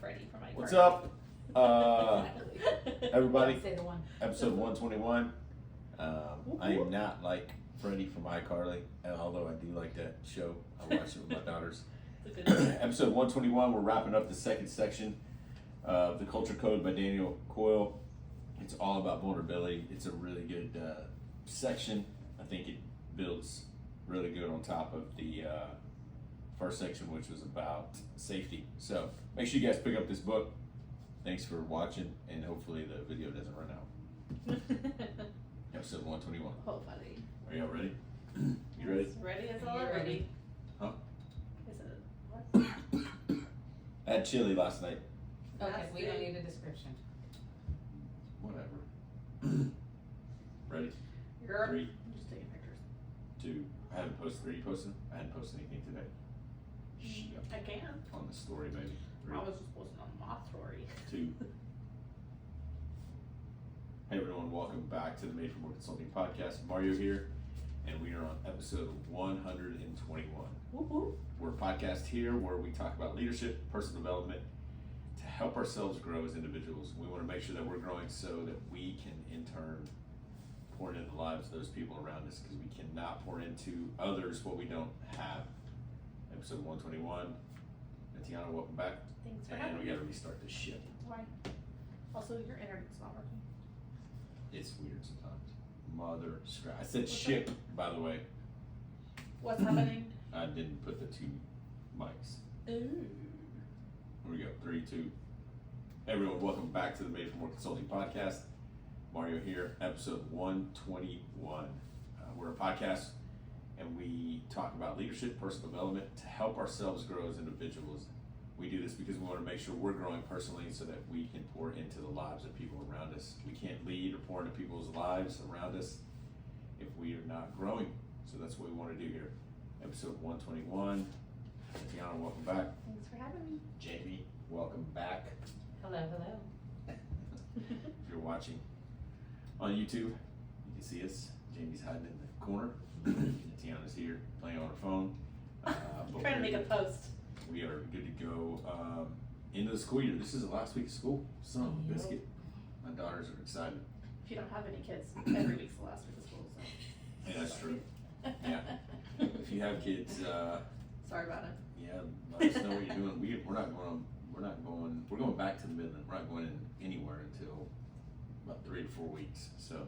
Freddie from my What's up, everybody? Say the one. Episode 121. I am not like Freddie from iCarly, although I do like that show. I watch it with my daughters. Episode 121, we're wrapping up the second section of The Culture Code by Daniel Coyle. It's all about vulnerability. It's a really good section. I think it builds really good on top of the first section, which was about safety. So make sure you guys pick up this book. Thanks for watching, and hopefully the video doesn't run out. Episode 121. Hopefully. Are y'all ready? You ready? Ready as all You're ready. ready. Huh? Is it what? I had chili last night. Okay, That's we good. don't need a description. Whatever. Ready? You're 3, I'm just taking pictures. 2. I haven't posted. Are you posting? I hadn't posted anything today. I can. On the story, maybe. 3, I was just posting on my story. 2. Hey everyone, welcome back to the Made for More Consulting Podcast. Mario here, and we are on episode 121. Whoop whoop. We're a podcast here where we talk about leadership, personal development, to help ourselves grow as individuals. We want to make sure that we're growing so that we can in turn pour into the lives of those people around us, because we cannot pour into others what we don't have. Episode 121. Tatiana, welcome back. Thanks for And having we me. got to restart this shit. Why? Also, your internet's not working. It's weird sometimes. Mother scrap. I said What's ship, by the way. What's happening? I didn't put the 2 mics. Ooh. Here we go. 3, 2. Hey everyone, welcome back to the Made for More Consulting Podcast. Mario here, episode 121. We're a podcast and we talk about leadership, personal development to help ourselves grow as individuals. We do this because we want to make sure we're growing personally so that we can pour into the lives of people around us. We can't lead or pour into people's lives around us if we are not growing. So that's what we want to do here. Episode 121. Tatiana, welcome back. Thanks for having me. Jamie, welcome back. Hello, hello. If you're watching on YouTube, you can see us. Jamie's hiding in the corner. Tiana's here playing on her phone. But Trying to make a post. we are good to go into the school year. This is the last week of school. Son of a Yep. biscuit. My daughters are excited. If you don't have any kids, every week's the last week of school, so. Yeah, that's true. Yeah. If you have kids, Sorry about it. yeah, let us know what you're doing. We're going back to the Midland. We're not going in anywhere until about 3 to 4 weeks. So,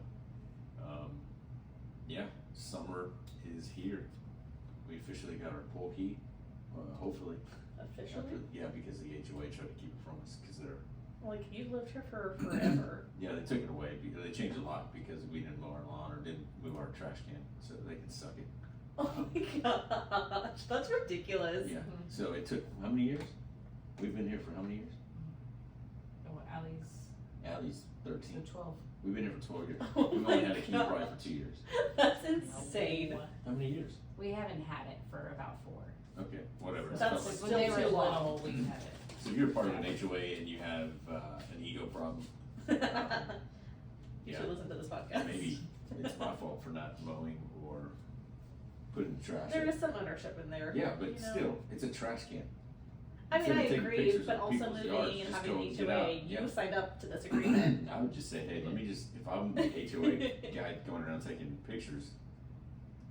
yeah, summer is here. We officially got our pool key, hopefully. Officially? Because the HOA tried to keep it from us because they're, Like, you've lived here for forever. yeah, they took it away because they changed a lot because we didn't mow our lawn or didn't move our trash can, so they could suck it. Oh my gosh, that's ridiculous. Yeah, so it took, how many years? We've been here for how many years? Oh, Allie's Allie's 13. 12. We've been here for 12 years. Oh We've my only had a key God. probably for 2 years. That's insane. No. How many years? We haven't had it for about 4. Okay, whatever. It's That's about like- still When they were too long. little, we had it. so if you're part of an HOA and you have an ego problem, You yeah, should listen to this podcast. maybe it's my fault for not mowing or putting the trash There in. is some ownership in there. Yeah, but you know? still, it's a trash can. I mean, Instead I of taking agree, pictures but of also people's moving yards, and just having go an and get HOA, out. you Yeah. signed up to this agreement. I would just say, hey, let me just, if I'm the HOA guy going around taking pictures,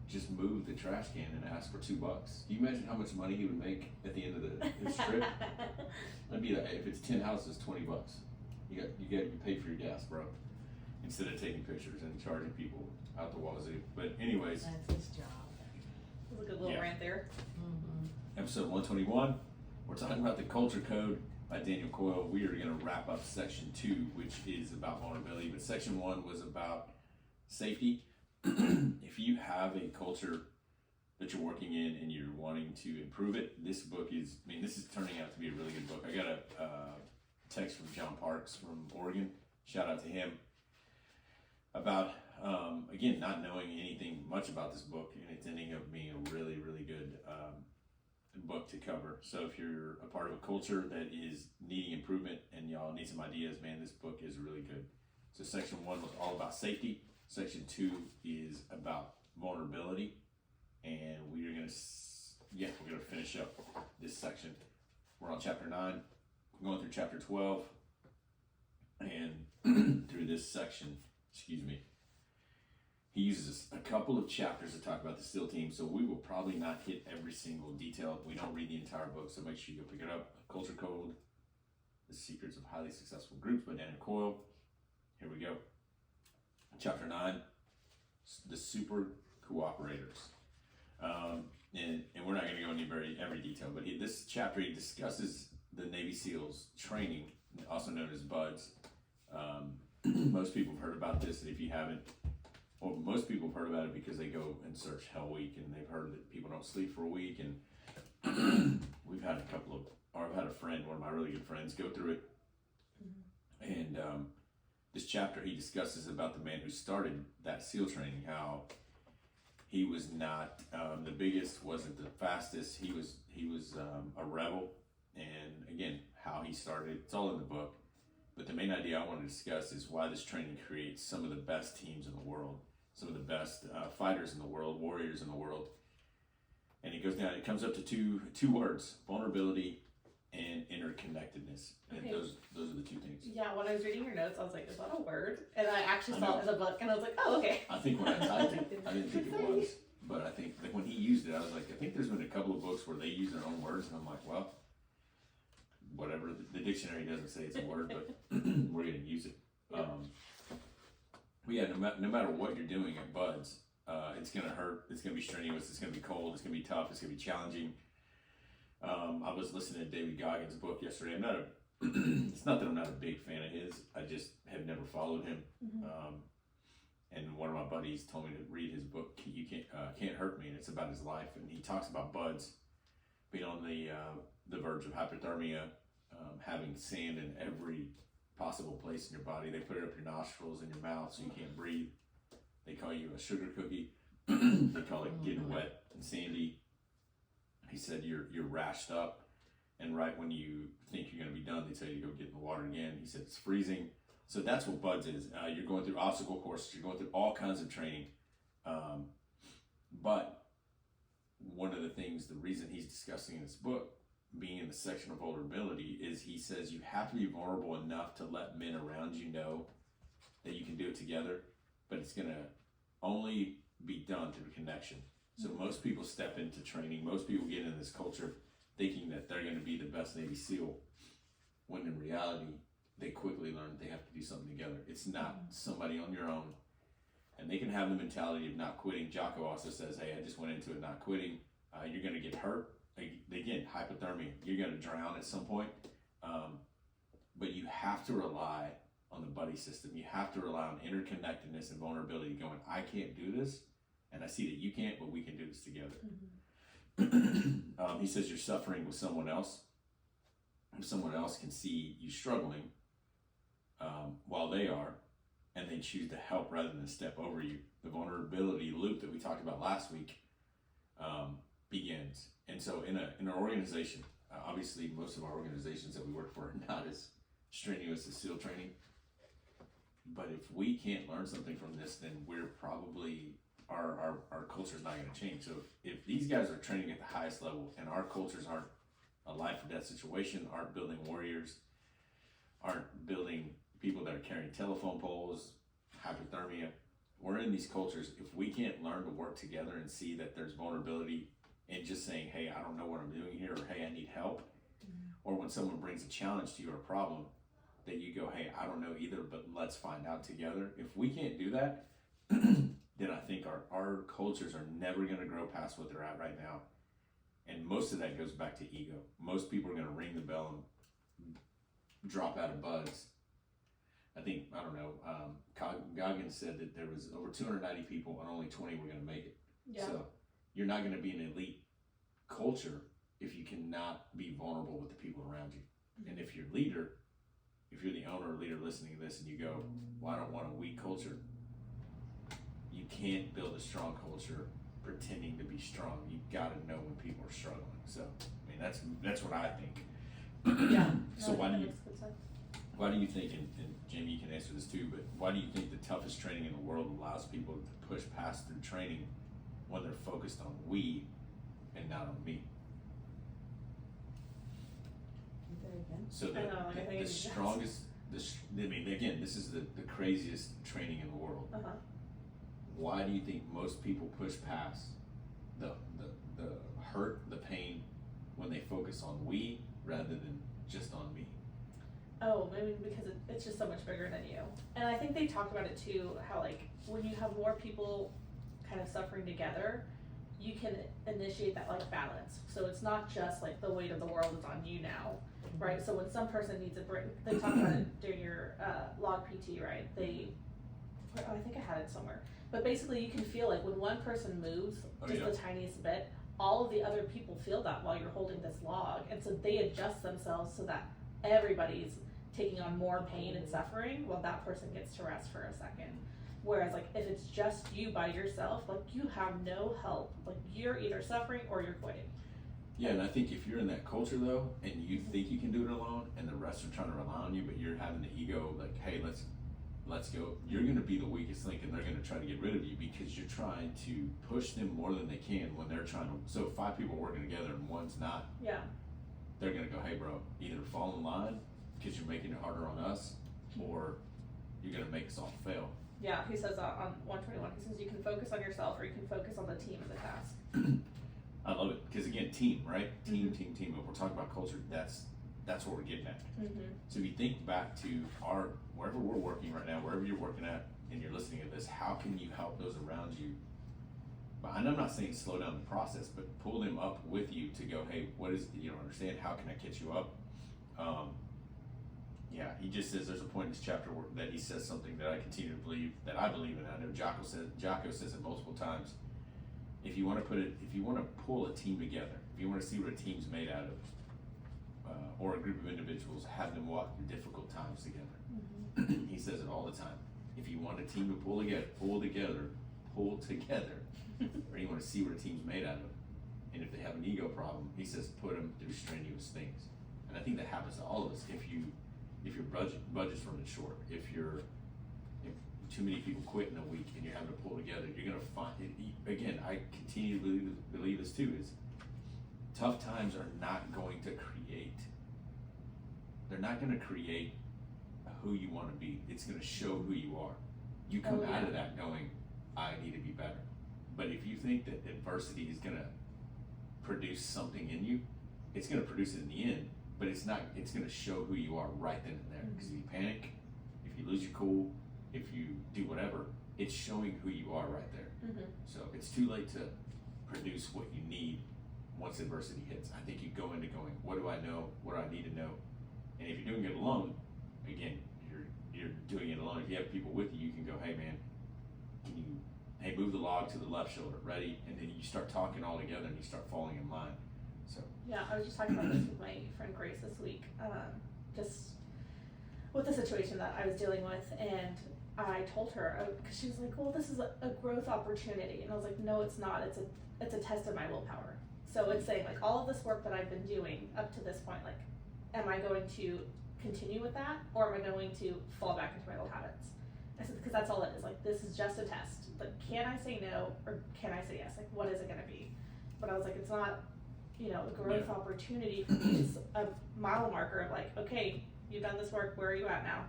just move the trash can and ask for $2. Do you imagine how much money he would make at the end of the trip? That'd be like, if it's 10 houses, $20. You pay for your gas, bro. Instead of taking pictures and charging people out the wazoo. But anyways, That's his job. That was a good little Yeah. rant there. Mm-hmm. episode 121, we're talking about the Culture Code by Daniel Coyle. We are going to wrap up section 2, which is about vulnerability, but section 1 was about safety. If you have a culture that you're working in and you're wanting to improve it, this book is, this is turning out to be a really good book. I got a text from John Parks from Oregon, shout out to him, about, again, not knowing anything much about this book, and it's ending up being a really, really good book to cover. So if you're a part of a culture that is needing improvement and y'all need some ideas, man, this book is really good. So section 1 was all about safety. Section 2 is about vulnerability, and we're gonna finish up this section. We're on chapter 9, going through chapter 12 and through this section, he uses a couple of chapters to talk about the SEAL team, so we will probably not hit every single detail. We don't read the entire book, so make sure you go pick it up. Culture Code, The Secrets of Highly Successful Groups by Daniel Coyle. Here we go. Chapter 9, The Super Cooperators. And we're not going to go into every detail, but this chapter, he discusses the Navy SEALs training, also known as BUDS. Most people have heard about this, and if you haven't, well, most people have heard about it because they go and search Hell Week, and they've heard that people don't sleep for a week, and we've had I've had a friend, one of my really good friends, go through it. And this chapter, he discusses about the man who started that SEAL training, how he was not the biggest, wasn't the fastest. He was a rebel, and again, how he started. It's all in the book. But the main idea I want to discuss is why this training creates some of the best teams in the world, some of the best fighters in the world, warriors in the world. And it goes down. It comes up to two words: vulnerability and interconnectedness. And Okay. those are the two things. Yeah, when I was reading your notes, I was like, is that a word? And I actually saw it as a book, and I was like, oh, okay. I think when I typed it, I didn't think it was. But I think that when he used it, I was like, I think there's been a couple of books where they use their own words, and I'm like, well, whatever. The dictionary doesn't say it's a word, but we're going to use it. Yeah. But yeah, no matter what you're doing at BUDS, it's going to hurt. It's going to be strenuous. It's going to be cold. It's going to be tough. It's going to be challenging. I was listening to David Goggins' book yesterday. It's not that I'm not a big fan of his. I just have never followed him. And one of my buddies told me to read his book, You Can't Hurt Me, and it's about his life. And he talks about BUDS being on the verge of hypothermia, having sand in every possible place in your body. They put it up your nostrils and your mouth so you can't breathe. They call you a sugar cookie. They call it getting wet and sandy. He said you're rashed up, and right when you think you're going to be done, they tell you to go get in the water again. He said it's freezing. So that's what BUDS is. You're going through obstacle courses. You're going through all kinds of training. But one of the things, the reason he's discussing in this book, being in the section of vulnerability, is he says you have to be vulnerable enough to let men around you know that you can do it together, but it's going to only be done through connection. So most people step into training, most people get in this culture thinking that they're going to be the best Navy SEAL, when in reality, they quickly learn they have to do something together. It's not somebody on your own. And they can have the mentality of not quitting. Jocko also says, hey, I just went into it not quitting. You're going to get hurt. Again, hypothermia. You're going to drown at some point. But you have to rely on the buddy system. You have to rely on interconnectedness and vulnerability, going, I can't do this, and I see that you can't, but we can do this together. He says you're suffering with someone else. If someone else can see you struggling while they are, and they choose to help rather than step over you, the vulnerability loop that we talked about last week begins. And so in an organization, obviously most of our organizations that we work for are not as strenuous as SEAL training, but if we can't learn something from this, then we're probably, our culture is not going to change. So if these guys are training at the highest level and our cultures aren't a life or death situation, aren't building warriors, aren't building people that are carrying telephone poles, hypothermia, we're in these cultures. If we can't learn to work together and see that there's vulnerability and just saying, hey, I don't know what I'm doing here, or hey, I need help, or when someone brings a challenge to you or a problem, that you go, hey, I don't know either, but let's find out together. If we can't do that, then I think our cultures are never going to grow past what they're at right now. And most of that goes back to ego. Most people are going to ring the bell and drop out of BUDS. I think, I don't know, Goggins said that there was over 290 people and only 20 were going to make it. Yeah. So you're not going to be an elite culture if you cannot be vulnerable with the people around you. And if you're leader, if you're the owner or leader listening to this and you go, well, I don't want a weak culture, you can't build a strong culture pretending to be strong. You've got to know when people are struggling. So, I mean, that's what I think. Yeah. So No, why that do you makes good sense. Why do you think, and Jamie, you can answer this too, but why do you think the toughest training in the world allows people to push past through training when they're focused on we and not on me? it again. So I know, like, I think the it's just- strongest, I mean, again, this is the craziest training in the world. Uh-huh. Why do you think most people push past the hurt, the pain, when they focus on we rather than just on me? Oh, maybe because it's just so much bigger than you. And I think they talked about it too, how like when you have more people kind of suffering together, you can initiate that like balance. So it's not just like the weight of the world is on you now, right? So when some person needs a break, they talk about it during your log PT, right? I think I had it somewhere. But basically you can feel like when one person moves just the tiniest bit, all of the other people feel that while you're holding this log. And so they adjust themselves so that everybody's taking on more pain and suffering while that person gets to rest for a second. Whereas like if it's just you by yourself, like you have no help. Like you're either suffering or you're quitting. Yeah, and I think if you're in that culture though, and you think you can do it alone, and the rest are trying to rely on you, but you're having the ego like, hey, let's go. You're going to be the weakest link, and they're going to try to get rid of you because you're trying to push them more than they can when they're trying to. So if 5 people are working together and one's not, Yeah. they're going to go, hey, bro, either fall in line because you're making it harder on us, or you're going to make us all fail. Yeah, he says on 121, he says you can focus on yourself or you can focus on the team and the task. I love it because again, team, right? Team. If we're talking about culture, that's what we're getting at. Mm-hmm. So if you think back to wherever we're working right now, wherever you're working at, and you're listening to this, how can you help those around you? And I'm not saying slow down the process, but pull them up with you to go, hey, what is it that you don't understand? How can I catch you up? Yeah, he just says there's a point in this chapter that he says something that I continue to believe, that I believe in. I know Jocko says it multiple times. If you want to pull a team together, if you want to see what a team's made out of, or a group of individuals, have them walk through difficult times together. Mm-hmm. He says it all the time. If you want a team to pull together, or you want to see what a team's made out of, and if they have an ego problem, he says put them through strenuous things. And I think that happens to all of us. If your budget's running short, if too many people quit in a week and you're having to pull together, you're gonna find it. Again, I continue to believe this too, is tough times are not going to create, they're not gonna create who you wanna be. It's gonna show who you are. You come out of that knowing, I need to be better. But if you think that adversity is gonna produce something in you, it's gonna produce it in the end, but it's gonna show who you are right then and there. Because if you panic, if you lose your cool, if you do whatever, it's showing who you are right there. Mm-hmm. So it's too late to produce what you need once adversity hits. I think you go into going, what do I know? What do I need to know? And if you're doing it alone, again, you're doing it alone. If you have people with you, you can go, hey man, move the log to the left shoulder, ready? And then you start talking all together and you start falling in line. So Yeah, I was just talking about this with my friend Grace this week, just with the situation that I was dealing with, and I told her, because she was like, well, this is a growth opportunity, and I was like, no, it's not, it's a test of my willpower. So it's saying, like, all of this work that I've been doing up to this point, like, am I going to continue with that, or am I going to fall back into my old habits? I said, because that's all it is, like, this is just a test. Like, can I say no, or can I say yes? Like, what is it gonna be? But I was like, it's not, a growth opportunity for me. It's a mile marker of like, okay, you've done this work, where are you at now?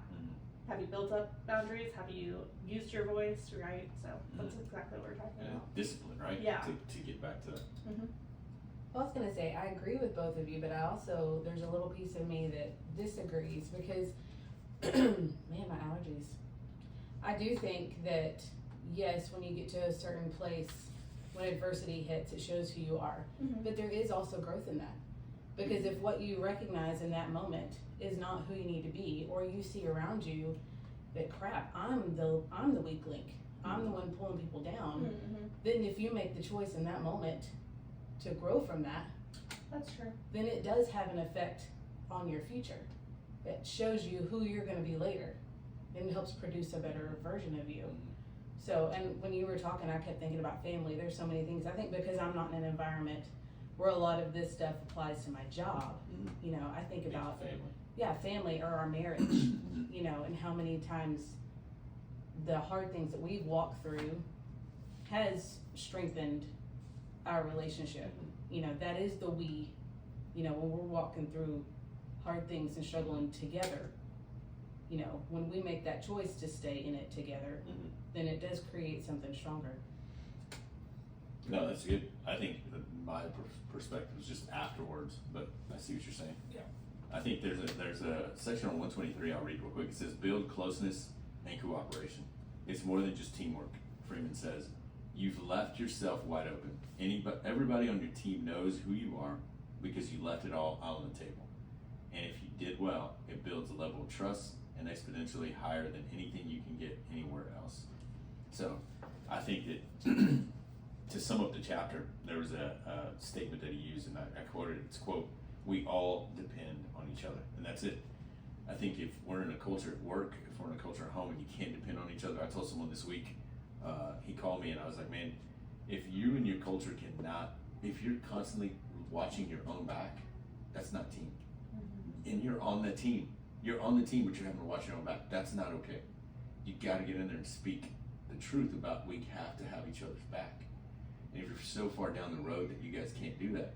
Have you built up boundaries? Have you used your voice, right? So that's exactly what we're talking about. Discipline, right? Yeah. To get back to that. Mm-hmm. Well, I was gonna say, I agree with both of you, but there's a little piece of me that disagrees because, man, my allergies. I do think that, yes, when you get to a certain place, when adversity hits, it shows who you are. Mm-hmm. But there is also growth in that. Because if what you recognize in that moment is not who you need to be, or you see around you that crap, I'm the weak link, I'm the one pulling people down, Mm-hmm. then if you make the choice in that moment to grow from that, That's true. then it does have an effect on your future. It shows you who you're gonna be later, and it helps produce a better version of you. So, and when you were talking, I kept thinking about family. There's so many things. I think because I'm not in an environment where a lot of this stuff applies to my job, I think about family or our marriage, and how many times the hard things that we've walked through has strengthened our relationship. That is the when we're walking through hard things and struggling together, you know, when we make that choice to stay in it together, then it does create something stronger. No, that's good. I think that my perspective is just afterwards, but I see what you're saying. Yeah. I think there's a section on 123 I'll read real quick. It says build closeness and cooperation. It's more than just teamwork. Freeman says, you've left yourself wide open. Everybody on your team knows who you are because you left it all out on the table. And if you did well, it builds a level of trust and exponentially higher than anything you can get anywhere else. So I think that to sum up the chapter, there was a statement that he used, and I quoted it. It's quote, we all depend on each other, and that's it. I think if we're in a culture at work, if we're in a culture at home and you can't depend on each other, I told someone this week, he called me and I was like, man, if you and your culture cannot, if you're constantly watching your own back, that's not team. And you're on the team, but you're having to watch your own back. That's not okay. You gotta get in there and speak the truth about we have to have each other's back. And if you're so far down the road that you guys can't do that,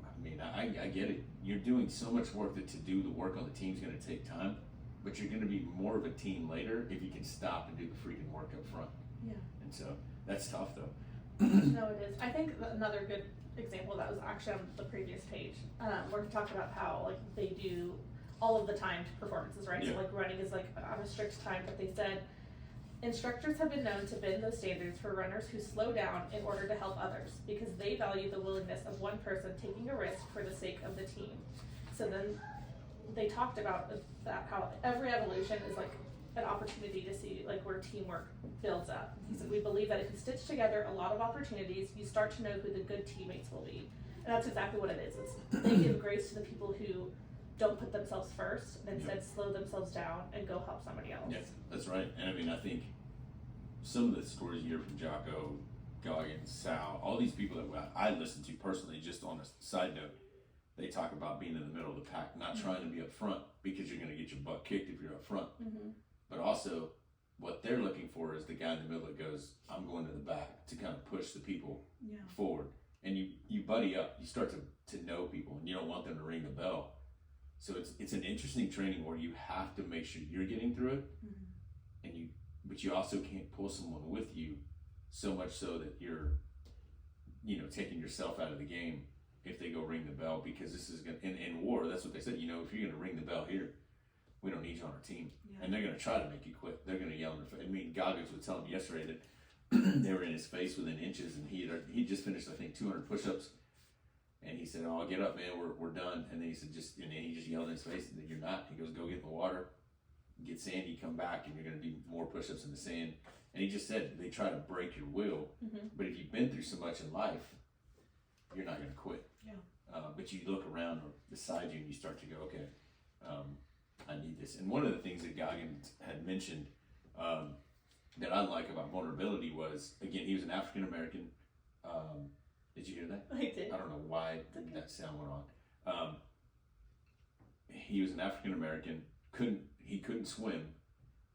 I mean, I get it. You're doing so much work that to do the work on the team is going to take time, but you're going to be more of a team later if you can stop and do the freaking work up front. Yeah. And so that's tough though. No, it is. I think another good example of that was actually on the previous page, where he talked about how like they do all of the timed performances, right? Yeah. So like running is like on a strict time, but they said instructors have been known to bend those standards for runners who slow down in order to help others because they value the willingness of one person taking a risk for the sake of the team. So then they talked about that, how every evolution is like an opportunity to see like where teamwork builds up. He said, we believe that if you stitch together a lot of opportunities, you start to know who the good teammates will be. And that's exactly what it is. They give grace to the people who don't put themselves first and instead slow themselves down and go help somebody else. Yeah, that's right. And I mean, I think some of the stories you hear from Jocko, Goggins, Sal, all these people that I listen to personally, just on a side note, they talk about being in the middle of the pack, not trying to be up front because you're going to get your butt kicked if you're up front. But also, what they're looking for is the guy in the middle that goes, I'm going to the back to kind of push the people forward. And you buddy up, you start to know people, and you don't want them to ring the bell. So it's an interesting training where you have to make sure you're getting through it, but you also can't pull someone with you so much so that you're, taking yourself out of the game if they go ring the bell, because this is going to, in war, that's what they said, if you're going to ring the bell here, we don't need you on our team. And they're going to try to make you quit. They're going to yell in their face. I mean, Goggins was telling me yesterday that they were in his face within inches, and he just finished, I think, 200 push-ups. And he said, "Oh, get up, man. We're done." And then he said, and then he just yelled in his face, and "You're not." He goes, "Go get in the water, get sandy, come back, and you're going to do more push-ups in the sand." And he just said they try to break your will, but if you've been through so much in life, you're not going to quit. But you look around or beside you, and you start to go, "Okay, I need this." And one of the things that Goggins had mentioned that I like about vulnerability was, again, he was an African American. Did you hear that? I did. I don't know why that sound went on. He was an African American. He couldn't swim,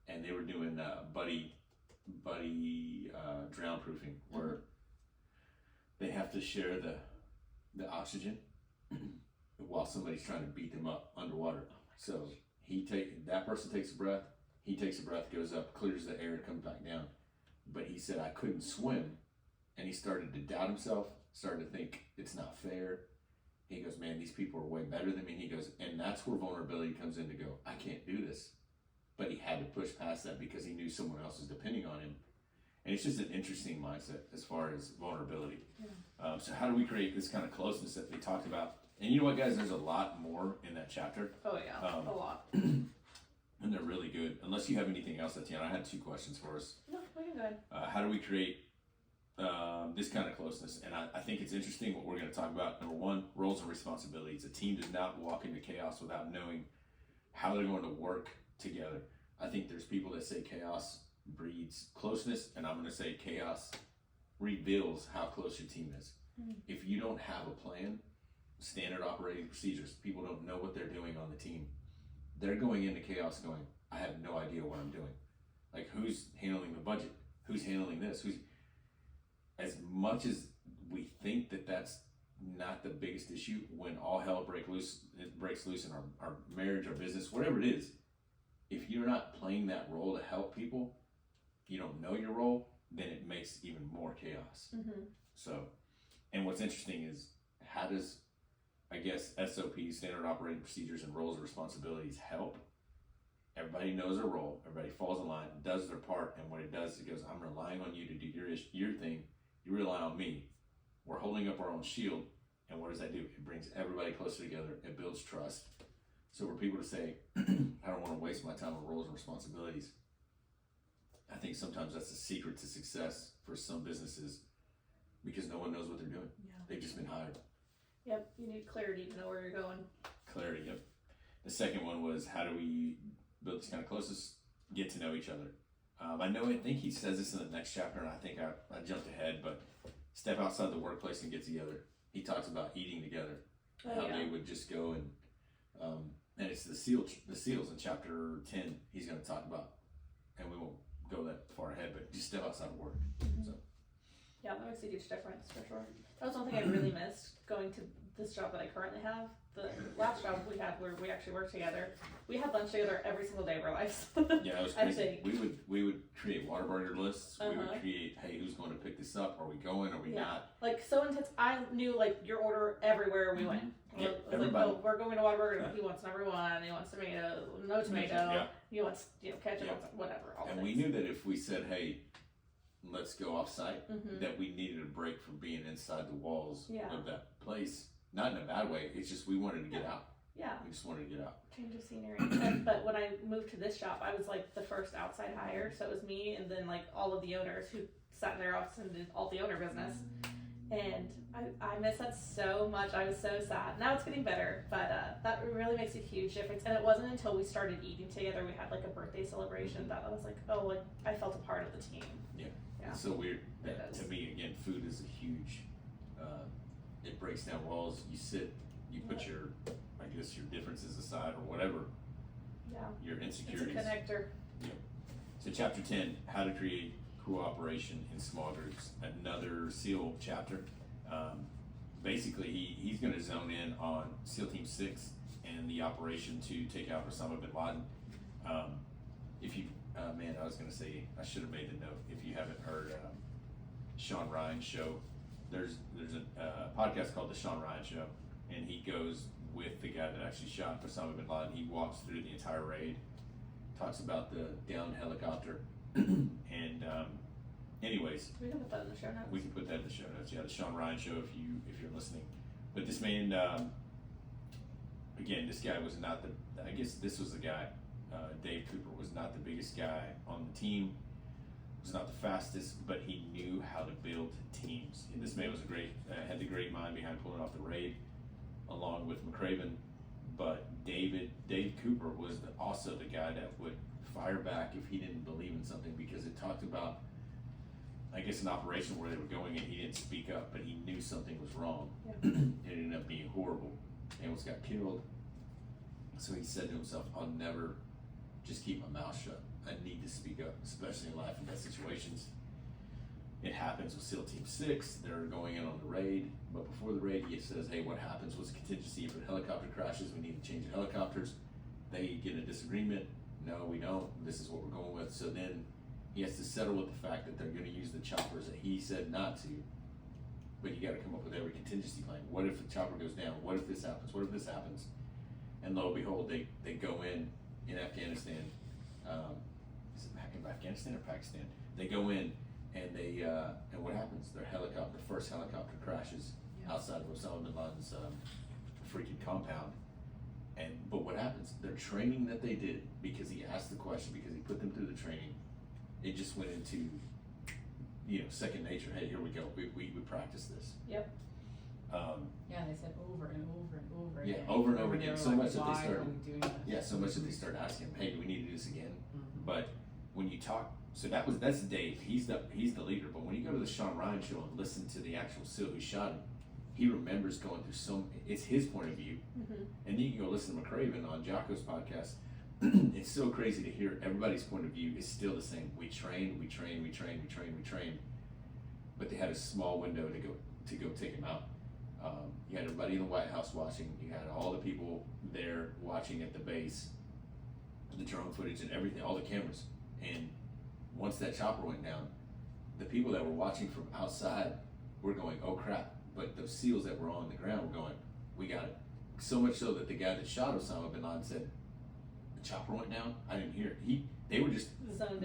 and they were doing buddy drown proofing, where they have to share the oxygen while somebody's trying to beat them up underwater. So that person takes a breath. He takes a breath, goes up, clears the air, comes back down. But he said, I couldn't swim, and he started to doubt himself. Started to think it's not fair. He goes, man, these people are way better than me. He goes, and that's where vulnerability comes in to go, I can't do this. But he had to push past that because he knew someone else was depending on him. And it's just an interesting mindset as far as vulnerability. So how do we create this kind of closeness that they talked about? And you know what, guys, there's a lot more in that chapter. Oh yeah, a lot. And they're really good. Unless you have anything else, Tatiana, I had 2 questions for us. No, we can go ahead. How do we create this kind of closeness? And I think it's interesting what we're going to talk about. Number 1, roles and responsibilities. A team does not walk into chaos without knowing how they're going to work together. I think there's people that say chaos breeds closeness, and I'm going to say chaos reveals how close your team is. If you don't have a plan, standard operating procedures, people don't know what they're doing on the team. They're going into chaos going, I have no idea what I'm doing. Like, who's handling the budget? Who's handling this? As much as we think that that's not the biggest issue. When all hell breaks loose in our marriage, our business, whatever it is, if you're not playing that role to help people, you don't know your role, then it makes even more chaos. Mm-hmm. So, and what's interesting is, how does, I guess, SOPs, standard operating procedures, and roles and responsibilities help? Everybody knows their role, everybody falls in line, does their part, and what it does, it goes, I'm relying on you to do your thing, you rely on me. We're holding up our own shield, and what does that do? It brings everybody closer together, it builds trust. So for people to say, I don't want to waste my time on roles and responsibilities, I think sometimes that's the secret to success for some businesses, because no one knows what they're doing. Yeah. They've just been hired. Yep, you need clarity to know where you're going. Clarity, yep. The second one was, how do we build this kind of closest, get to know each other? I think he says this in the next chapter, and I think I jumped ahead, but step outside the workplace and get together. He talks about eating together, how they would just go and it's the seals in chapter 10 he's going to talk about, and we won't go that far ahead, but just step outside of work. Mm-hmm. So. Yeah, that makes a huge difference for sure. That was one thing I really missed going to this job that I currently have. The last job we had where we actually worked together, we had lunch together every single day of our lives. Yeah, it was crazy. We would create water burner lists. We would create, hey, who's going to pick this up? Are we going? Are we not? Like, so intense. I knew like your order everywhere we went. Yeah, I was like, oh, we're going to Whataburger. He wants number one. He wants tomato, no tomato. Yeah. He wants ketchup, whatever. All and things. we knew that if we said, hey, let's go off site, that we needed a break from being inside the walls of that place. Not in a bad way. It's just we wanted to get out. Yeah. We just wanted to get out. Change of scenery. But when I moved to this shop, I was like the first outside hire. So it was me and then like all of the owners who sat in their office and did all the owner business. And I miss that so much. I was so sad. Now it's getting better, but that really makes a huge difference. And it wasn't until we started eating together, we had like a birthday celebration, that I was like, oh, like I felt a part of the team. Yeah. Yeah. It's so weird. To me, again, food is a huge, it breaks down walls. You sit, you put your differences aside or whatever. Yeah. Your insecurities. It's a connector. Yeah. So chapter 10, how to create cooperation in small groups. Another SEAL chapter. Basically, he's going to zone in on SEAL Team 6 and the operation to take out Osama bin Laden. If you, I was going to say, I should have made the note. If you haven't heard Sean Ryan's show, there's a podcast called The Sean Ryan Show, and he goes with the guy that actually shot Osama bin Laden. He walks through the entire raid, talks about the downed helicopter, and anyways, We can put that in the show notes. we can put that in the show notes. Yeah, The Sean Ryan Show if you're listening. But this man, again, this guy was not I guess this was the guy. Dave Cooper was not the biggest guy on the team. Was not the fastest, but he knew how to build teams. And this man was had the great mind behind pulling off the raid, along with McCraven. But Dave Cooper was also the guy that would fire back if he didn't believe in something, because it talked about, I guess, an operation where they were going and he didn't speak up, but he knew something was wrong. Yeah. It ended up being horrible. He almost got killed. So he said to himself, I'll never just keep my mouth shut. I need to speak up, especially in life and death situations. It happens with SEAL Team 6. They're going in on the raid, but before the raid, he says, hey, what happens? What's the contingency if a helicopter crashes? We need to change the helicopters. They get a disagreement. No, we don't. This is what we're going with. So then he has to settle with the fact that they're going to use the choppers that he said not to. But you got to come up with every contingency plan. What if the chopper goes down? What if this happens? What if this happens? And lo and behold, they go in Afghanistan. Is it back in Afghanistan or Pakistan? They go in and and what happens? The first helicopter crashes outside of Osama bin Laden's freaking compound. But what happens? Their training that they did, because he asked the question, because he put them through the training, it just went into, second nature. Hey, here we go. We practice this. Yep. They said over and over and over Yeah, again. over and over again. So much that they why are started. we doing this? Yeah, so much that they started asking him, hey, do we need to do this again? Mhm. But when you talk, so that's Dave. He's the leader. But when you go to the Sean Ryan Show and listen to the actual SEAL who shot him, he remembers going through it's his point of view. Mm-hmm. And then you can go listen to McCraven on Jocko's podcast. It's so crazy to hear everybody's point of view is still the same. We train. But they had a small window to go take him out. You had everybody in the White House watching. You had all the people there watching at the base, the drone footage and everything, all the cameras. And once that chopper went down, the people that were watching from outside were going, "Oh crap!" But the SEALs that were on the ground were going, "We got it." So much so that the guy that shot Osama bin Laden said, "The chopper went down. I didn't hear it." They were just zoned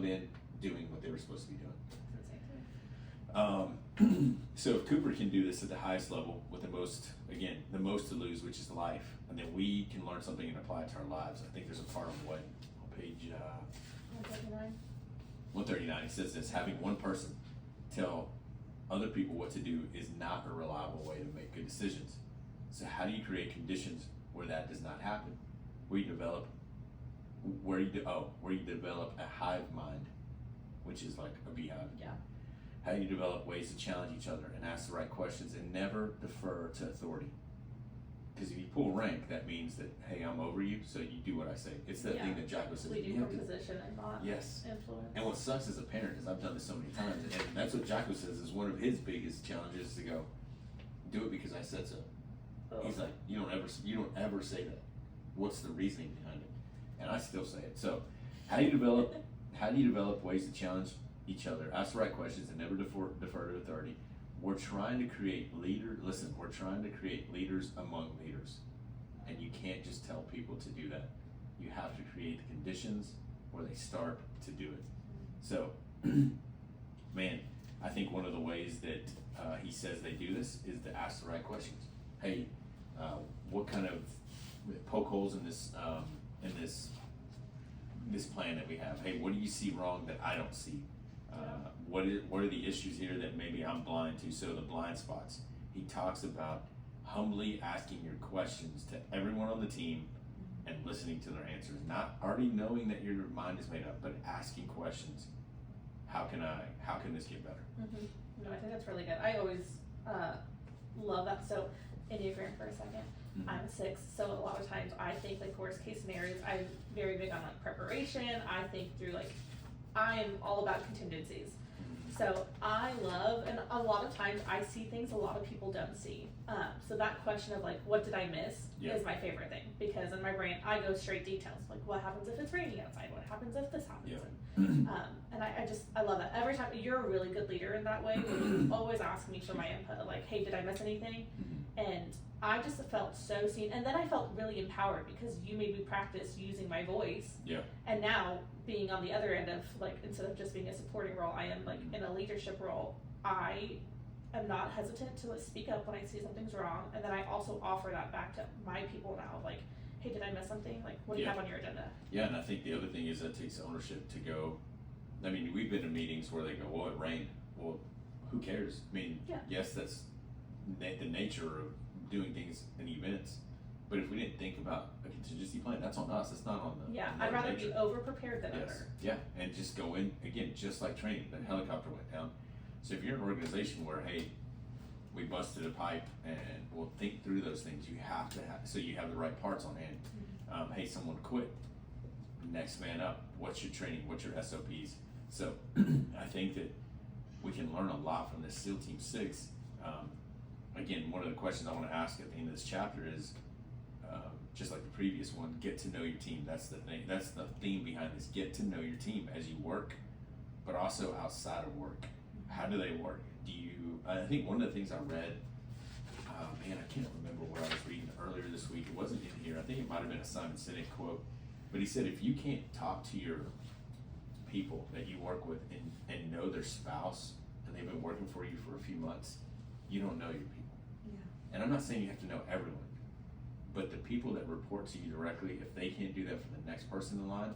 in, doing what they were supposed to be doing. So if Cooper can do this at the highest level with the most to lose, which is life, and then we can learn something and apply it to our lives. I think there's a part on page 139. He says this: having one person tell other people what to do is not a reliable way to make good decisions. So how do you create conditions where that does not happen? Where you develop a hive mind, which is like a beehive. Yeah. How do you develop ways to challenge each other and ask the right questions and never defer to authority? Because if you pull rank, that means that, hey, I'm over you, so you do what I say. It's that thing that Jocko says. Leading from position and not influence. And what sucks as a parent is I've done this so many times, and that's what Jocko says is one of his biggest challenges, to go, do it because I said so. Oh. He's like, you don't ever say that. What's the reasoning behind it? And I still say it. So how do you develop ways to challenge each other, ask the right questions, and never defer to authority? We're trying to create we're trying to create leaders among leaders. And you can't just tell people to do that. You have to create the conditions where they start to do it. So, man, I think one of the ways that he says they do this is to ask the right questions. Hey, what kind of poke holes in this plan that we have? Hey, what do you see wrong that I don't see? What are the issues here that maybe I'm blind to? So the blind spots. He talks about humbly asking your questions to everyone on the team and listening to their answers. Not already knowing that your mind is made up, but asking questions. How can this get better? Mm-hmm. No, I think that's really good. I always love that. So Enneagram for a second. Mm-hmm. I'm a 6, so a lot of times I think like worst case scenarios. I'm very big on like preparation. I think through I'm all about contingencies. So I love, and a lot of times I see things a lot of people don't see. So that question of like, what did I miss is my favorite thing, because in my brain I go straight details. Like, what happens if it's raining outside? What happens if this happens? Yeah. And I love that. Every time, you're a really good leader in that way. You always ask me for my input. Like, hey, did I miss anything? And I just felt so seen, and then I felt really empowered because you made me practice using my voice. Yeah. And now being on the other end of instead of just being a supporting role, I am in a leadership role. I am not hesitant to speak up when I see something's wrong, and then I also offer that back to my people now. Hey, did I miss something? What do you have on your agenda? Yeah, and I think the other thing is that takes ownership to go. I mean, we've been to meetings where they go, "Well, it rained." Well, who cares? I mean, yes, that's the nature of doing things in events, but if we didn't think about a contingency plan, that's on us. It's not on the I'd rather be over prepared than under. Yeah, and just go in again, just like training. The helicopter went down. So if you're in an organization where, hey, we busted a pipe, and we'll think through those things. You have to so you have the right parts on hand. Mm-hmm. Hey, someone quit. Next man up. What's your training? What's your SOPs? So I think that we can learn a lot from this SEAL Team 6. Again, one of the questions I want to ask at the end of this chapter is, just like the previous one, get to know your team. That's the thing. That's the theme behind this. Get to know your team as you work, but also outside of work. How do they work? I think one of the things I read, I can't remember what I was reading earlier this week. It wasn't in here. I think it might have been a Simon Sinek quote. But he said, if you can't talk to your people that you work with and know their spouse, and they've been working for you for a few months, you don't know your people. Yeah. And I'm not saying you have to know everyone, but the people that report to you directly, if they can't do that for the next person in line,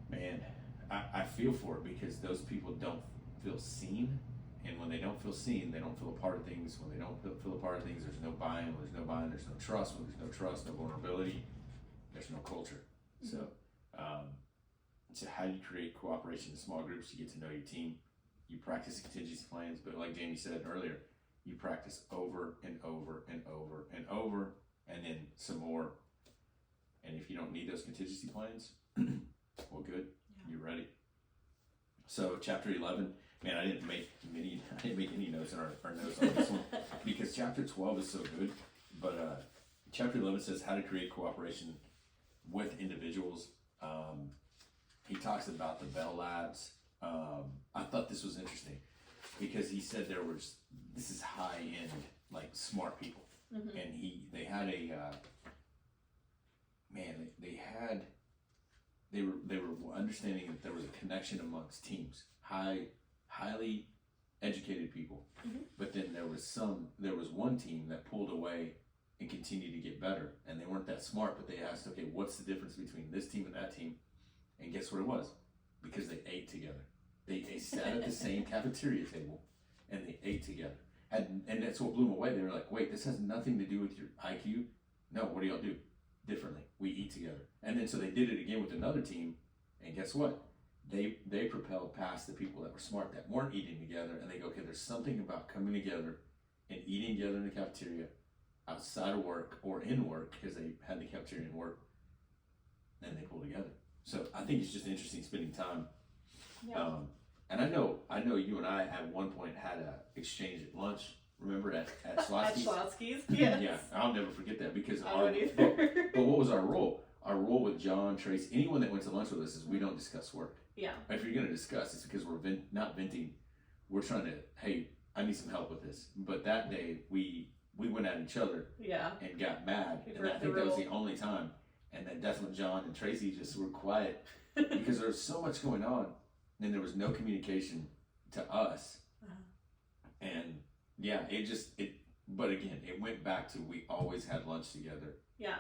man, I feel for it, because those people don't feel seen. And when they don't feel seen, they don't feel a part of things. When they don't feel a part of things, there's no buy-in. When there's no buy-in, there's no trust. When there's no trust, no vulnerability, there's no culture. Mm-hmm. So how do you create cooperation in small groups? You get to know your team. You practice contingency plans, but like Jamie said earlier, you practice over and over and over and over, and then some more. And if you don't need those contingency plans, well, good, you're ready. So chapter 11, Man, I didn't make any notes in our notes on this one because chapter 12 is so good. But chapter 11 says how to create cooperation with individuals. He talks about the Bell Labs. I thought this was interesting because he said this is high end, like smart people, and they had they were understanding that there was a connection amongst teams, highly educated people, but then there was one team that pulled away and continued to get better, and they weren't that smart, but they asked, okay, what's the difference between this team and that team? And guess what it was? Because they ate together. They sat at the same cafeteria table and they ate together. And that's what blew them away. They were like, wait, this has nothing to do with your IQ. No, what do y'all do? Differently. We eat together. And then so they did it again with another team, and guess what? They propelled past the people that were smart, that weren't eating together, and they go, okay, there's something about coming together and eating together in the cafeteria outside of work or in work, because they had the cafeteria in work, and they pulled together. So I think it's just interesting spending time. Yeah. And I know you and I at one point had a exchange at lunch. Remember at Schlotsky's? At Schlotsky's, yes. Yeah, I'll never forget that because I don't either. but what was our role? Our role with John, Tracy, anyone that went to lunch with us is we don't discuss work. Yeah. If you're going to discuss, it's because we're not venting. We're trying to, hey, I need some help with this. But that day we went at each other. Yeah. And got mad. We And I think that was the only time. And then that's when John and Tracy just were quiet because there was so much going on, and there was no communication to us. And yeah, but again, it went back to we always had lunch together. Yeah.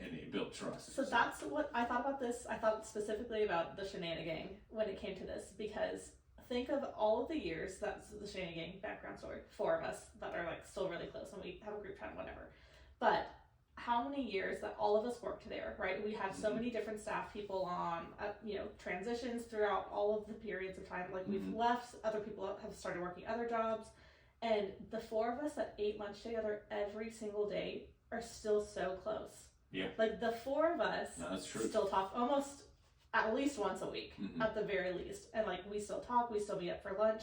And it built trust. So that's what I thought about this. I thought specifically about the shenanigan when it came to this, because think of all of the years, that's the shenanigan background story, 4 of us that are like still really close and we have a group chat, whatever. But how many years that all of us worked there, right? We had so many different staff people on, transitions throughout all of the periods of time. Like we've left, other people have started working other jobs. And the 4 of us that ate lunch together every single day are still so close. Yeah. Like the 4 of us still talk almost at least once a week, at the very least. And like we still talk, we still meet up for lunch.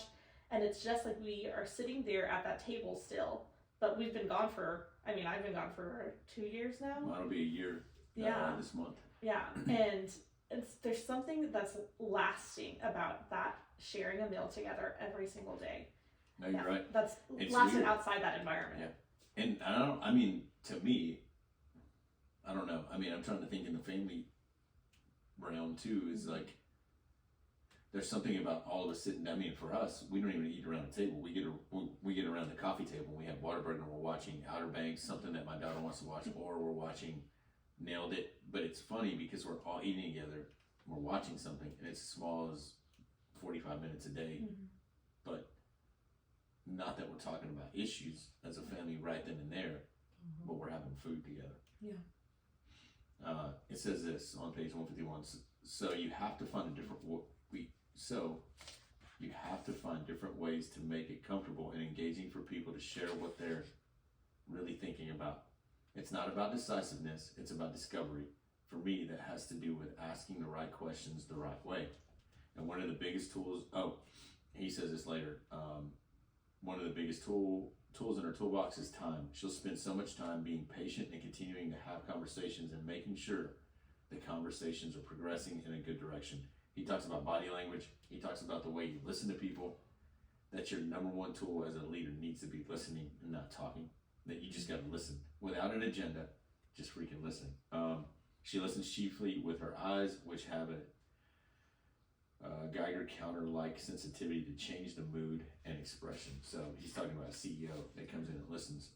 And it's just like we are sitting there at that table still. But we've been gone for, I've been gone for 2 years now. That'll be a year this month. Yeah. And there's something that's lasting about that sharing a meal together every single day. No, you're right. That's lasted outside that environment. Yeah. And to me, I don't know. I'm trying to think in the family realm too, is like, there's something about all of us sitting down. For us, we don't even eat around the table. We get around the coffee table. We have Whataburger and we're watching Outer Banks, something that my daughter wants to watch, or we're watching Nailed It. But it's funny because we're all eating together. We're watching something, and it's as small as 45 minutes a day. But not that we're talking about issues as a family right then and there, but we're having food together. Yeah. It says this on page 151. So you have to find different ways to make it comfortable and engaging for people to share what they're really thinking about. It's not about decisiveness, it's about discovery. For me, that has to do with asking the right questions the right way. And one of the biggest tools, he says this later, one of the biggest tools in her toolbox is time. She'll spend so much time being patient and continuing to have conversations and making sure the conversations are progressing in a good direction. He talks about body language. He talks about the way you listen to people. That's your number one tool as a leader, needs to be listening and not talking. That you just got to listen without an agenda, just freaking listen. She listens chiefly with her eyes, which have a Geiger counter-like sensitivity to change the mood and expression. So he's talking about a CEO that comes in and listens.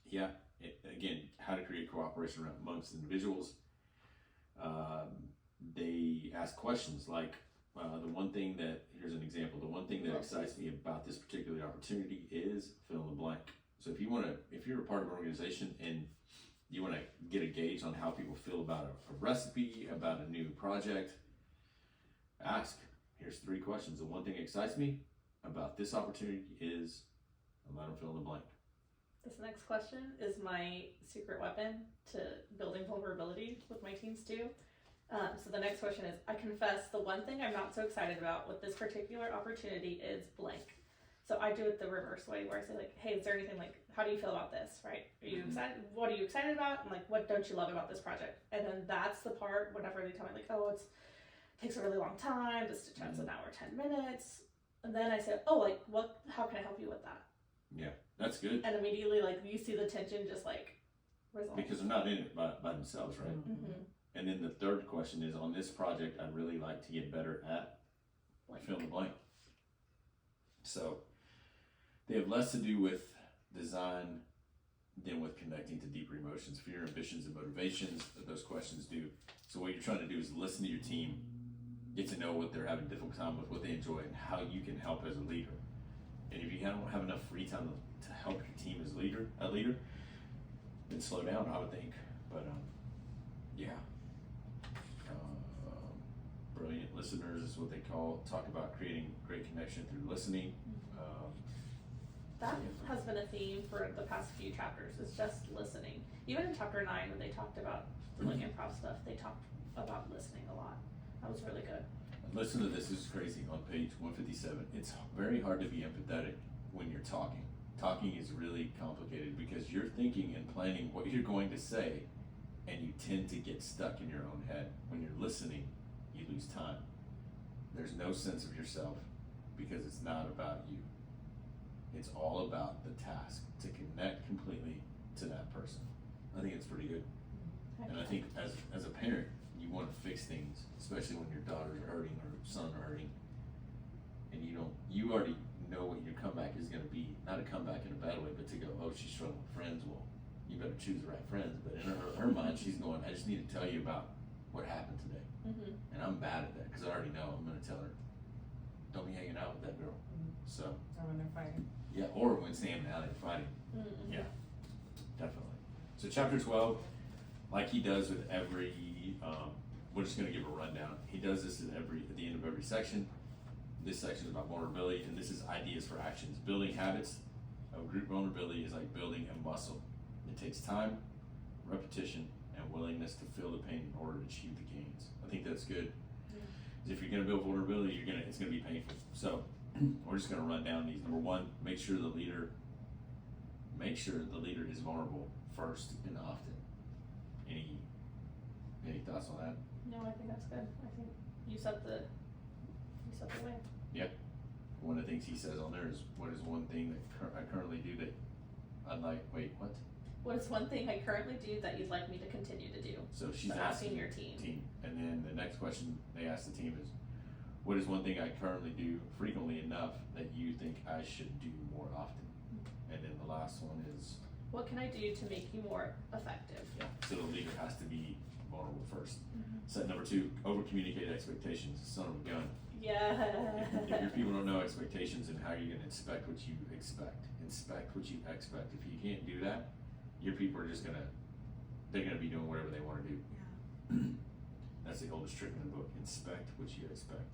Again, how to create cooperation amongst individuals. They ask questions like, here's an example. The one thing that excites me about this particular opportunity is fill in the blank. So if you're a part of an organization and you want to get a gauge on how people feel about a recipe, about a new project, ask, here's 3 questions. The one thing that excites me about this opportunity is, and let them fill in the blank. This next question is my secret weapon to building vulnerability with my teams too. So the next question is, I confess the one thing I'm not so excited about with this particular opportunity is blank. So I do it the reverse way, where I say like, hey, is there anything like, how do you feel about this, right? Are you excited? What are you excited about? And like, what don't you love about this project? And then that's the part, whenever they tell me like, oh, it takes a really long time, the stitch out's an hour, 10 minutes. And then I say, oh, like, how can I help you with that? Yeah, that's good. And immediately, like, you see the tension just like resolve. Because they're not in it by themselves, right? Mm-hmm. And then the third question is, on this project, I'd really like to get better at fill in the blank. So they have less to do with design than with connecting to deeper emotions, fear, ambitions, and motivations. Those questions do. So what you're trying to do is listen to your team, get to know what they're having a difficult time with, what they enjoy, and how you can help as a leader. And if you don't have enough free time to help your team as a leader, then slow down, I would think. But yeah. Brilliant listeners is what they talk about creating great connection through listening. That has been a theme for the past few chapters, is just listening. Even in chapter 9, when they talked about the like improv stuff, they talked about listening a lot. That was really good. Listen to this, this is crazy. On page 157, it's very hard to be empathetic when you're talking. Talking is really complicated because you're thinking and planning what you're going to say, and you tend to get stuck in your own head. When you're listening, you lose time. There's no sense of yourself because it's not about you. It's all about the task to connect completely to that person. I think it's pretty good. And I think as a parent, you want to fix things, especially when your daughters are hurting or son are hurting, and you already know what your comeback is going to be. Not a comeback in a bad way, but to go, oh, she's struggling with friends. Well, you better choose the right friends. But in her mind, she's going, I just need to tell you about what happened today. Mm-hmm. And I'm bad at that because I already know. I'm going to tell her, don't be hanging out with that girl. So. Or when they're fighting. Yeah, or when Sam and Allie are fighting. Mm-hmm. Yeah, definitely. So chapter 12, like he does with every, we're just going to give a rundown. He does this at the end of every section. This section is about vulnerability, and this is ideas for actions. Building habits of group vulnerability is like building a muscle. It takes time, repetition, and willingness to feel the pain in order to achieve the gains. I think that's good. Yeah. If you're going to build vulnerability, it's going to be painful. So we're just going to run down these. Number one, make sure the leader is vulnerable first and often. Any thoughts on that? No, I think that's good. I think you set the way. Yep. One of the things he says on there is, what is one thing that I currently do that I'd like, wait, what? What is one thing I currently do that you'd like me to continue to do? So she's asking your team. And then the next question they ask the team is, what is one thing I currently do frequently enough that you think I should do more often? And then the last one is, what can I do to make you more effective? Yeah. So the leader has to be vulnerable first. Mm-hmm. Set number 2, over communicate expectations. Son of a gun. Yeah. If your people don't know expectations, and how you're going to inspect what you expect. Inspect what you expect. If you can't do that, your people are just they're gonna be doing whatever they want to do. Yeah. That's the oldest trick in the book. Inspect what you expect.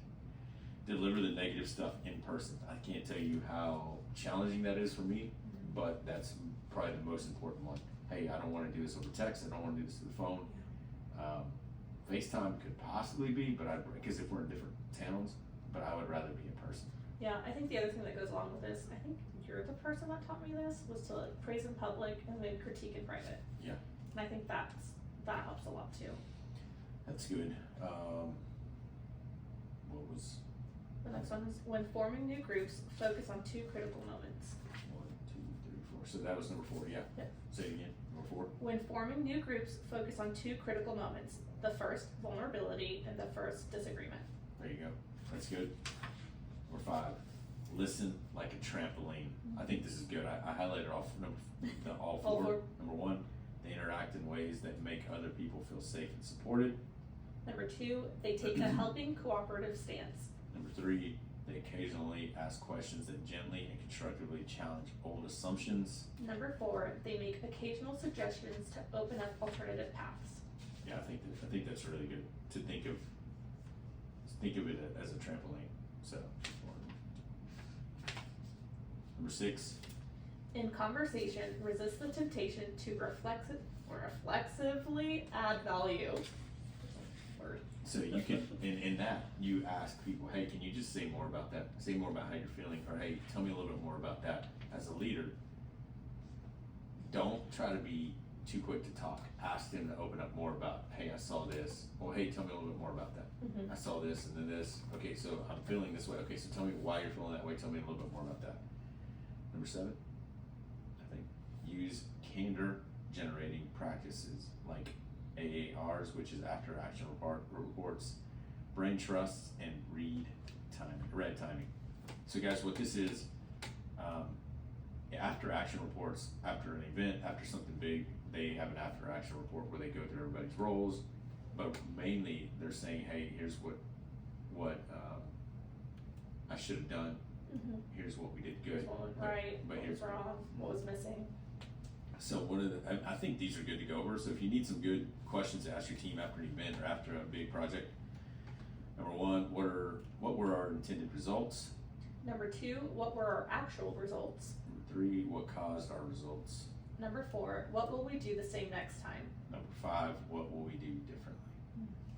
Deliver the negative stuff in person. I can't tell you how challenging that is for me, but that's probably the most important one. Hey, I don't want to do this over text. I don't want to do this through the phone. FaceTime could possibly be, but because if we're in different towns, but I would rather be in person. Yeah, I think the other thing that goes along with this, I think you're the person that taught me this, was to like praise in public and then critique in private. Yeah. And I think that helps a lot too. That's good. What was the next one is, when forming new groups, focus on 2 critical moments. 1, 2, 3, 4. So that was number 4. Yeah. Yep. Say it again. Number 4. When forming new groups, focus on 2 critical moments. The first, vulnerability, and the first, disagreement. There you go. That's good. Number 5, listen like a trampoline. I think this is good. I highlighted all 4. Number 1, they interact in ways that make other people feel safe and supported. Number 2, they take a helping, cooperative stance. Number 3, they occasionally ask questions that gently and constructively challenge old assumptions. Number 4, they make occasional suggestions to open up alternative paths. Yeah, I think that's really good to think of it as a trampoline. So, number 6. In conversation, resist the temptation to reflexively add value. word. So you can, in that, you ask people, hey, can you just say more about that? Say more about how you're feeling, or hey, tell me a little bit more about that. As a leader, don't try to be too quick to talk. Ask them to open up more about, hey, I saw this. Well, hey, tell me a little bit more about that. Mm-hmm. I saw this and then this. Okay, so I'm feeling this way. Okay, so tell me why you're feeling that way. Tell me a little bit more about that. Number 7, I think, use candor generating practices like AARs, which is after action reports, brain trusts, and red timing. So guys, what this is, after action reports, after an event, after something big, they have an after action report where they go through everybody's roles, but mainly they're saying, hey, here's what I should have done. Mm-hmm. Here's what we did good. Right. But what here's was wrong. What was missing. So I think these are good to go over. So if you need some good questions to ask your team after an event or after a big project, number 1, what were our intended results? Number 2, what were our actual results? Number 3, what caused our results? Number 4, what will we do the same next time? Number 5, what will we do differently?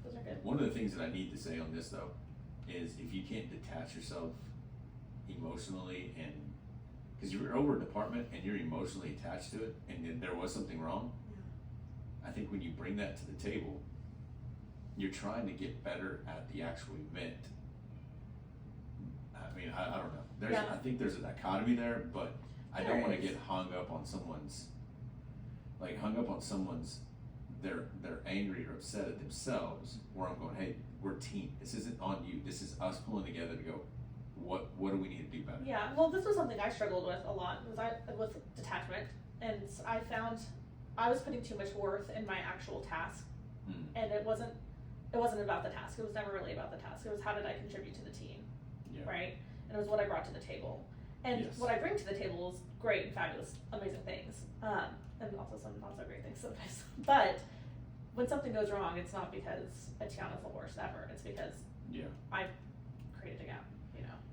Those are good. One of the things that I need to say on this though is if you can't detach yourself emotionally, and because you're over a department and you're emotionally attached to it and then there was something wrong, I think when you bring that to the table, you're trying to get better at the actual event. I mean, I don't know. I think there's a dichotomy there, but I don't want to get hung up on someone's, they're angry or upset at themselves, where I'm going, hey, we're a team. This isn't on you. This is us pulling together to go, what do we need to do better? Yeah, well, this was something I struggled with a lot, with detachment, and I found I was putting too much worth in my actual task, and it wasn't about the task. It was never really about the task. It was how did I contribute to the team, right? And it was what I brought to the table, and what I bring to the table is great and fabulous, amazing things, and also some not so great things sometimes. But when something goes wrong, it's not because Tiana's the worst ever. It's because I created a gap.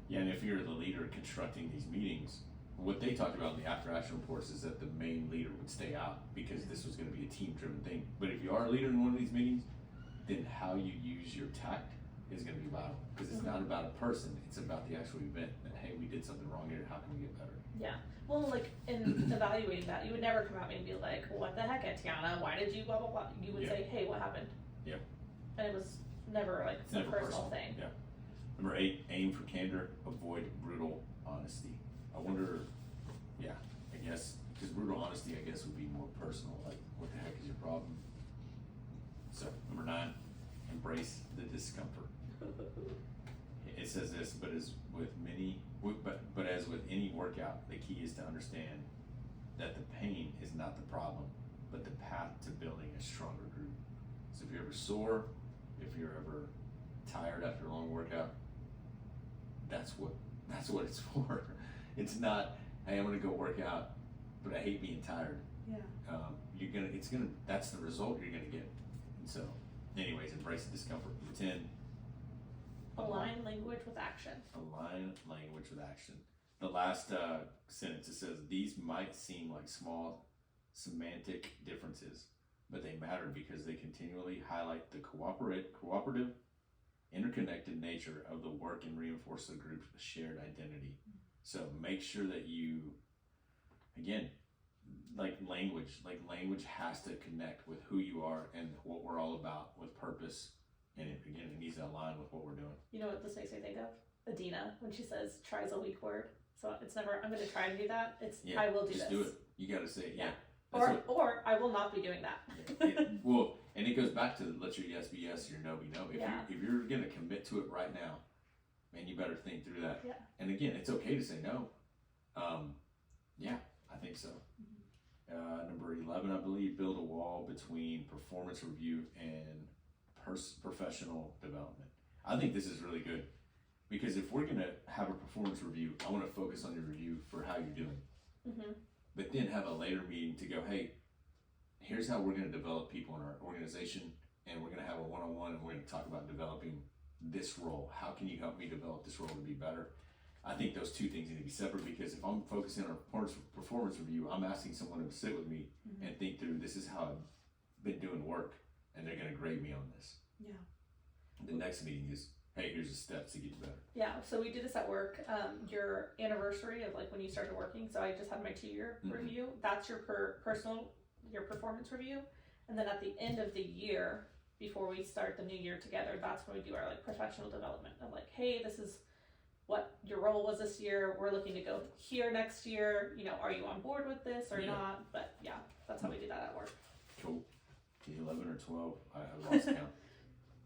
Yeah, and if you're the leader constructing these meetings, what they talked about in the after action reports is that the main leader would stay out because this was going to be a team driven thing. But if you are a leader in one of these meetings, then how you use your tact is going to be vital because it's not about a person, it's about the actual event. And hey, we did something wrong here, how can we get better? Yeah. Well, like in evaluating that, you would never come out and be like, what the heck, Tiana, why did you blah blah blah? You would say, hey, what happened? Yeah. And it was never like it's some never personal thing. Yeah. Number 8, aim for candor, avoid brutal honesty. I wonder, I guess, because brutal honesty, I guess, would be more personal, like, what the heck is your problem? So, number 9, embrace the discomfort. It says this, but as with any workout, the key is to understand that the pain is not the problem, but the path to building a stronger group. So if you're ever sore, if you're ever tired after a long workout, that's what it's for. It's not, hey, I'm gonna go work out, but I hate being tired. Yeah. That's the result you're gonna get. And so, anyways, embrace the discomfort. Number 10. Align language with action. Align language with action. The last sentence, it says, these might seem like small semantic differences, but they matter because they continually highlight the cooperative, interconnected nature of the work and reinforce the group's shared identity. So make sure that you, again, language has to connect with who you are and what we're all about with purpose. And it needs to align with what we're doing. You know what this makes me think of? Adina, when she says try is a weak word. So it's never, I'm going to try to do that. I will do this. Just do it. You got to say it. Yeah. Or I will not be doing that. Well, and it goes back to let your yes be yes, your no be no. If you're going to commit to it right now, man, you better think through that. Yeah. And again, it's okay to say no. I think so. Number 11, I believe, build a wall between performance review and professional development. I think this is really good because if we're going to have a performance review, I want to focus on your review for how you're doing. Mm-hmm. But then have a later meeting to go, hey, here's how we're going to develop people in our organization, and we're going to have a one-on-one, and we're going to talk about developing this role. How can you help me develop this role to be better? I think those two things need to be separate because if I'm focusing on a performance review, I'm asking someone to sit with me and think through, this is how I've been doing work, and they're going to grade me on this. Yeah. The next meeting is, hey, here's the steps to get better. Yeah, so we do this at work. Your anniversary of like when you started working. So I just had my 2-year review. That's your your performance review. And then at the end of the year, before we start the new year together, that's when we do our like professional development of like, hey, this is what your role was this year. We're looking to go here next year. You know, are you on board with this or not? But yeah, that's how we do that at work. Cool. 11 or 12, I lost count.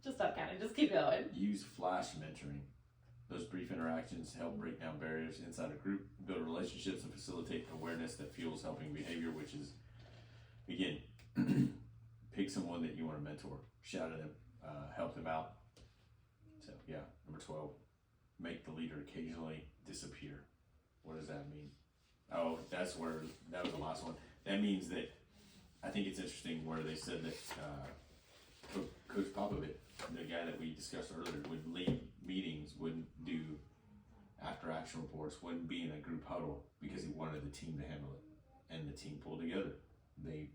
Just stop counting, just keep going. Use flash mentoring. Those brief interactions help break down barriers inside a group, build relationships, and facilitate awareness that fuels helping behavior, which is, again, pick someone that you want to mentor, shout at them, help them out. So, yeah, number 12, make the leader occasionally disappear. What does that mean? Oh, that was the last one. That means that, I think it's interesting where they said that Coach Popovich, the guy that we discussed earlier, would leave meetings, wouldn't do after action reports, wouldn't be in a group huddle because he wanted the team to handle it, and the team pulled together. They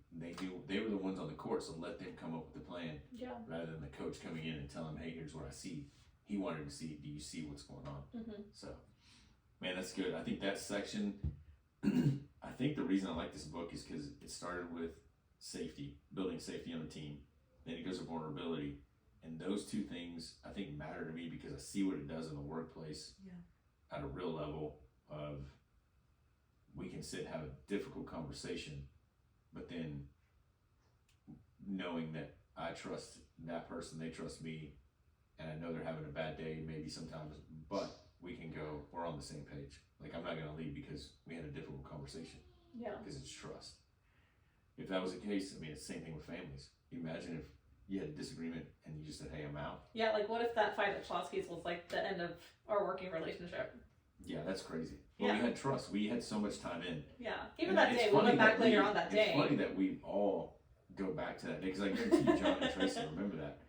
were the ones on the court, so let them come up with the plan rather than the coach coming in and telling him, hey, here's what I see. He wanted to see, do you see what's going on? So, man, that's good. I think that section, I think the reason I like this book is because it started with safety, building safety on the team. Then it goes to vulnerability. And those two things, I think, matter to me because I see what it does in the workplace at a real level of we can sit and have a difficult conversation, but then knowing that I trust that person, they trust me, and I know they're having a bad day maybe sometimes, but we can go, we're on the same page. Like, I'm not going to leave because we had a difficult conversation. Yeah. Because it's trust. If that was the case, I mean, it's the same thing with families. Imagine if you had a disagreement and you just said, hey, I'm out. Yeah, like what if that fight at Schlosky's was like the end of our working relationship? Yeah, that's crazy. Well, we had trust. We had so much time in. Yeah, even that day, we went back later on that day. It's funny that we all go back to that day, because I guarantee you, John and Tracy remember that.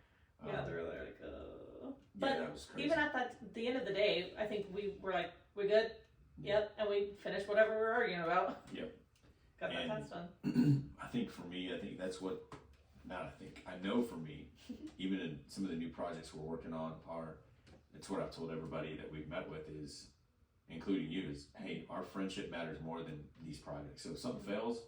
Yeah, they were like, But yeah, that was crazy. even at the end of the day, I think we were like, we good? Yep. And we finished whatever we were arguing about. Yep. Got that test done. I think for me, I know for me, even in some of the new projects we're working on it's what I've told everybody that we've met with is, including you, is, hey, our friendship matters more than these projects. So if something fails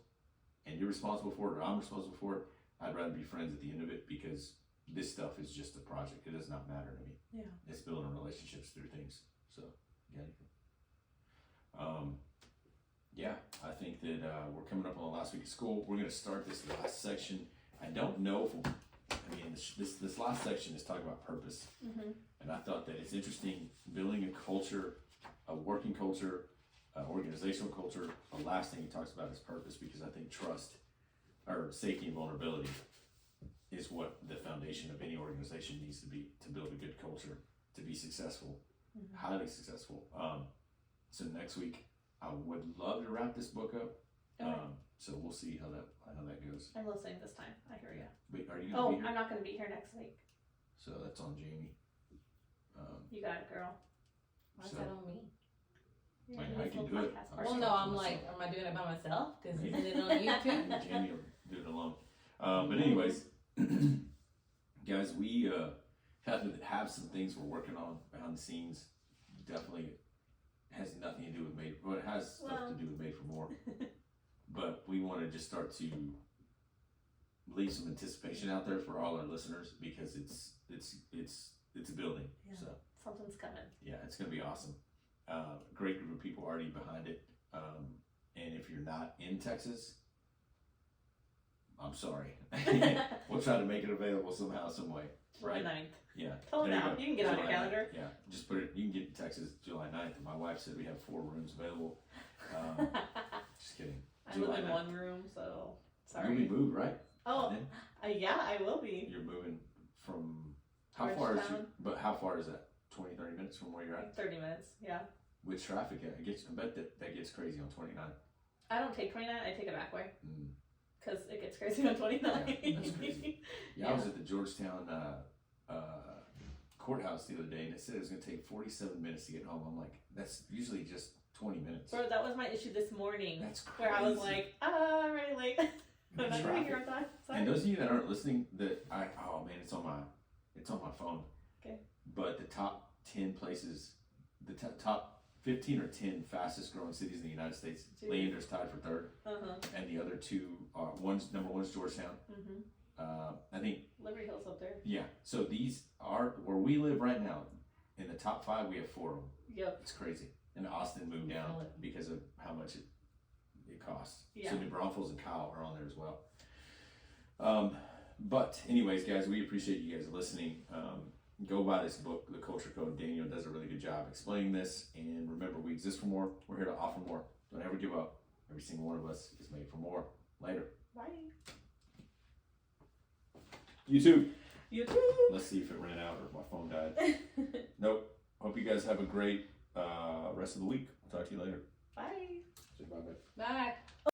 and you're responsible for it or I'm responsible for it, I'd rather be friends at the end of it because this stuff is just a project. It does not matter to me. Yeah. It's building relationships through things. So, yeah. I think that we're coming up on the last week of school. We're going to start this last section. I don't know if this last section is talking about purpose. And I thought that it's interesting building a culture, a working culture, organizational culture. The last thing he talks about is purpose, because I think trust or safety and vulnerability is what the foundation of any organization needs to be to build a good culture, to be successful, highly successful. So next week, I would love to wrap this book up. Okay. So we'll see how that goes. I'm listening this time. I hear you. Wait, are you going to be here? I'm not going to be here next week. So that's on Jamie. You got it, girl. Why's So- that on me? Yeah, I this can little do it. podcast I'll person. Well, no, I'm like, am I doing it by myself? Because isn't it on you too? Jamie will do it alone. But anyways, guys, we have some things we're working on behind the scenes. Definitely has nothing to do with Made, well, it has stuff to do with Made for More. But we want to just start to leave some anticipation out there for all our listeners, because it's building. Yeah. So Something's coming. yeah, it's gonna be awesome. Great group of people already behind it. And if you're not in Texas, I'm sorry. We'll try to make it available somehow, some way. July Right? 9th. Yeah. Tell them There now. go. You can get on your July 9th. calendar. Yeah. Just put it. You can get to Texas July 9th. And my wife said we have 4 rooms available. Just kidding. I live in 9th. one room, so sorry. You'll be moved, right? Oh, Then yeah, I will be. you're moving from how far is you? Georgetown. But how far is that? 20, 30 minutes from where you're at? 30 minutes, yeah. With traffic, I bet that gets crazy on 29. I don't take 29, I take it back way. Mm. Because it gets crazy on 29. Yeah, that's crazy. Yeah, I was at the Georgetown courthouse the other day, and it said it was going to take 47 minutes to get home. I'm like, that's usually just 20 minutes. Bro, that was my issue this morning. That's crazy. Where I was like, I'm really late. I'm not going to be here on time. Sorry. And those of you that aren't listening, oh man, it's on my phone. Okay. But the top 10 places, the top 15 or 10 fastest growing cities in the United States, Jeez. Leander's tied for third, Uh-huh. and the other two are number one's Georgetown. Mm-hmm. I think, Liberty Hill's up there. yeah. So these are where we live right now. In the top 5, we have 4 of them. Yep. It's crazy. And Austin moved down Feel it. because of how much it costs. Yeah. So New Braunfels and Kyle are on there as well. But anyways, guys, we appreciate you guys listening. Go buy this book, The Culture Code. Daniel does a really good job explaining this. And remember, we exist for more. We're here to offer more. Don't ever give up. Every single one of us is made for more. Later. Bye. You too. You too. Let's see if it ran out or my phone died. Nope. Hope you guys have a great rest of the week. I'll talk to you later. Bye. Say bye-bye. Bye.